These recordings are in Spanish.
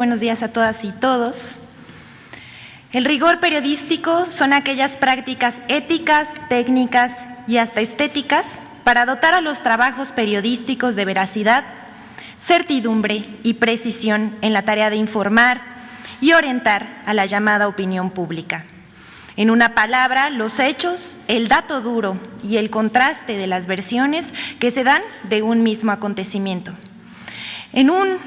Buenos días a todas y todos. El rigor periodístico son aquellas prácticas éticas, técnicas y hasta estéticas para dotar a los trabajos periodísticos de veracidad, certidumbre y precisión en la tarea de informar y orientar a la llamada opinión pública. En una palabra, los hechos, el dato duro y el contraste de las versiones que se dan de un mismo acontecimiento. En un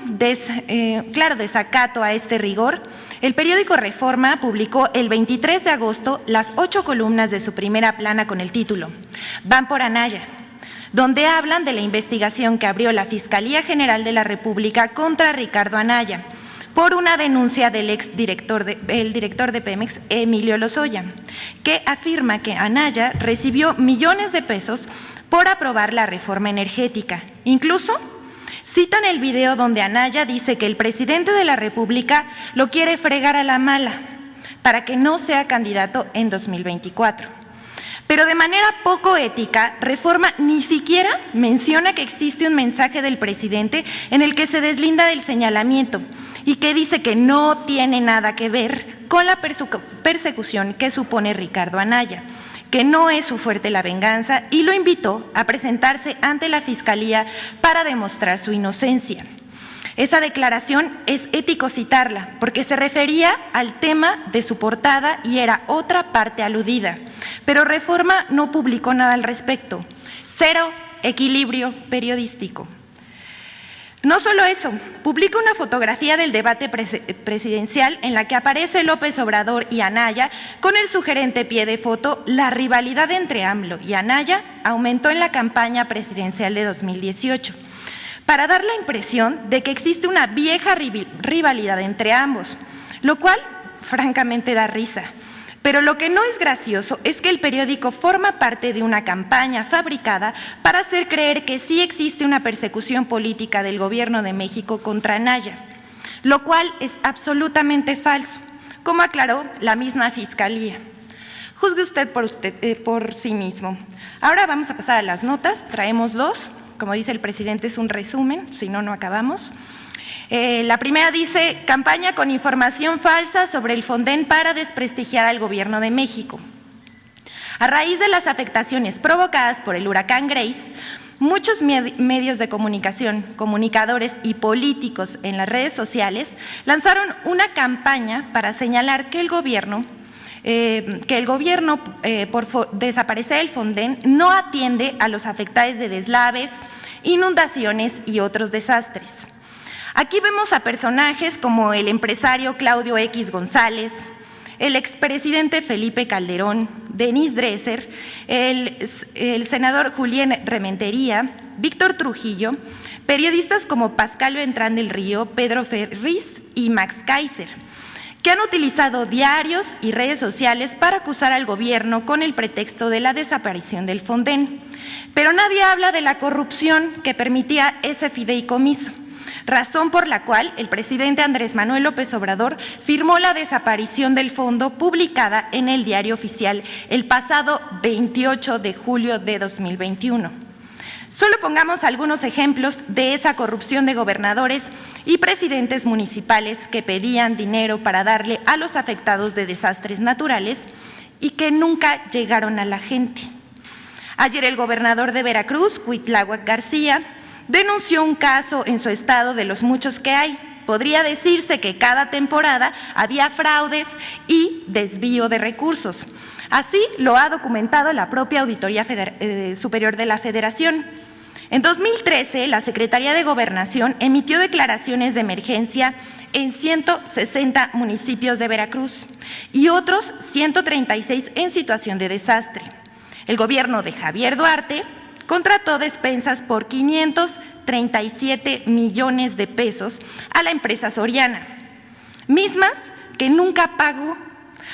claro desacato a este rigor, el periódico Reforma publicó el 23 de agosto las 8 columnas de su primera plana con el título "Van por Anaya", donde hablan de la investigación que abrió la Fiscalía General de la República contra Ricardo Anaya por una denuncia del director de Pemex, Emilio Lozoya, que afirma que Anaya recibió millones de pesos por aprobar la reforma energética. Incluso citan el video donde Anaya dice que el presidente de la República lo quiere fregar a la mala para que no sea candidato en 2024. Pero de manera poco ética, Reforma ni siquiera menciona que existe un mensaje del presidente en el que se deslinda del señalamiento y que dice que no tiene nada que ver con la persecución que supone Ricardo Anaya, que no es su fuerte la venganza, y lo invitó a presentarse ante la Fiscalía para demostrar su inocencia. Esa declaración es ético citarla, porque se refería al tema de su portada y era otra parte aludida, pero Reforma no publicó nada al respecto. Cero equilibrio periodístico. No solo eso, publica una fotografía del debate presidencial en la que aparece López Obrador y Anaya con el sugerente pie de foto: la rivalidad entre AMLO y Anaya aumentó en la campaña presidencial de 2018, para dar la impresión de que existe una vieja rivalidad entre ambos, lo cual francamente da risa. Pero lo que no es gracioso es que el periódico forma parte de una campaña fabricada para hacer creer que sí existe una persecución política del gobierno de México contra Anaya, lo cual es absolutamente falso, como aclaró la misma Fiscalía. Juzgue usted por sí mismo. Ahora vamos a pasar a las notas. Traemos dos. Como dice el presidente, es un resumen, si no, no acabamos. La primera dice: campaña con información falsa sobre el Fonden para desprestigiar al gobierno de México. A raíz de las afectaciones provocadas por el huracán Grace, muchos medios de comunicación, comunicadores y políticos en las redes sociales lanzaron una campaña para señalar que el gobierno por desaparecer el Fonden no atiende a los afectados de deslaves, inundaciones y otros desastres. Aquí vemos a personajes como el empresario Claudio X González, el expresidente Felipe Calderón, Denise Dresser, el senador Julián Rementería, Víctor Trujillo, periodistas como Pascal Beltrán del Río, Pedro Ferriz y Max Kaiser, que han utilizado diarios y redes sociales para acusar al gobierno con el pretexto de la desaparición del Fonden. Pero nadie habla de la corrupción que permitía ese fideicomiso, razón por la cual el presidente Andrés Manuel López Obrador firmó la desaparición del fondo, publicada en el Diario Oficial el pasado 28 de julio de 2021. Solo pongamos algunos ejemplos de esa corrupción de gobernadores y presidentes municipales que pedían dinero para darle a los afectados de desastres naturales y que nunca llegaron a la gente. Ayer el gobernador de Veracruz, Cuitláhuac García, denunció un caso en su estado de los muchos que hay. Podría decirse que cada temporada había fraudes y desvío de recursos. Así lo ha documentado la propia Auditoría Superior de la Federación. En 2013, la Secretaría de Gobernación emitió declaraciones de emergencia en 160 municipios de Veracruz y otros 136 en situación de desastre. El gobierno de Javier Duarte contrató despensas por 537 millones de pesos a la empresa Soriana, mismas que nunca pagó,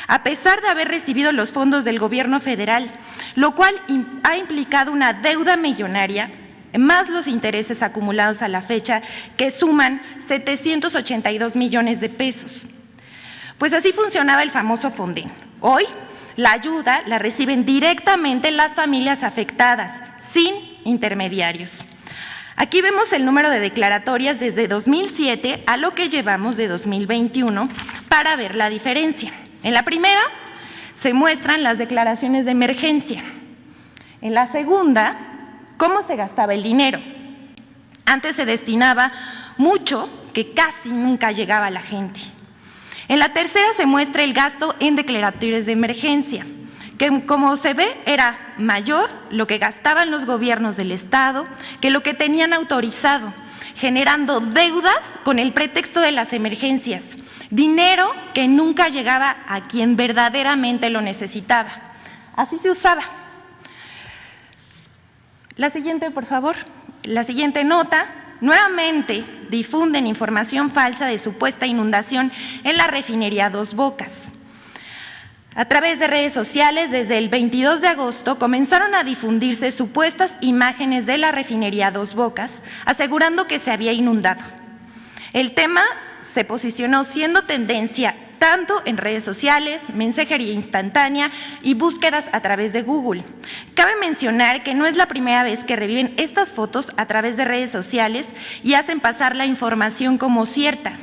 a pesar de haber recibido los fondos del gobierno federal, lo cual ha implicado una deuda millonaria, más los intereses acumulados a la fecha, que suman 782 millones de pesos. Pues así funcionaba el famoso Fonden. Hoy, la ayuda la reciben directamente las familias afectadas, sin intermediarios. Aquí vemos el número de declaratorias desde 2007 a lo que llevamos de 2021 para ver la diferencia. En la primera se muestran las declaraciones de emergencia. En la segunda, cómo se gastaba el dinero. Antes se destinaba mucho que casi nunca llegaba a la gente. En la tercera se muestra el gasto en declaratorias de emergencia, que como se ve era mayor lo que gastaban los gobiernos del Estado que lo que tenían autorizado, generando deudas con el pretexto de las emergencias, dinero que nunca llegaba a quien verdaderamente lo necesitaba. Así se usaba. La siguiente, por favor. La siguiente nota. Nuevamente difunden información falsa de supuesta inundación en la refinería Dos Bocas. A través de redes sociales, desde el 22 de agosto, comenzaron a difundirse supuestas imágenes de la refinería Dos Bocas, asegurando que se había inundado. El tema se posicionó siendo tendencia tanto en redes sociales, mensajería instantánea y búsquedas a través de Google. Cabe mencionar que no es la primera vez que reviven estas fotos a través de redes sociales y hacen pasar la información como cierta.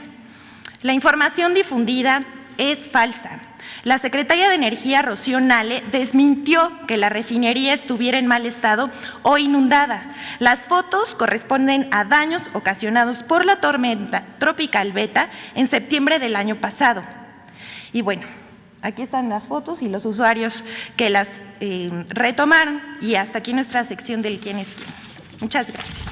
La información difundida es falsa. La secretaria de Energía, Rocío Nale, desmintió que la refinería estuviera en mal estado o inundada. Las fotos corresponden a daños ocasionados por la tormenta tropical Beta en septiembre del año pasado. Y bueno, aquí están las fotos y los usuarios que las retomaron. Y hasta aquí nuestra sección del quién es quién. Muchas gracias.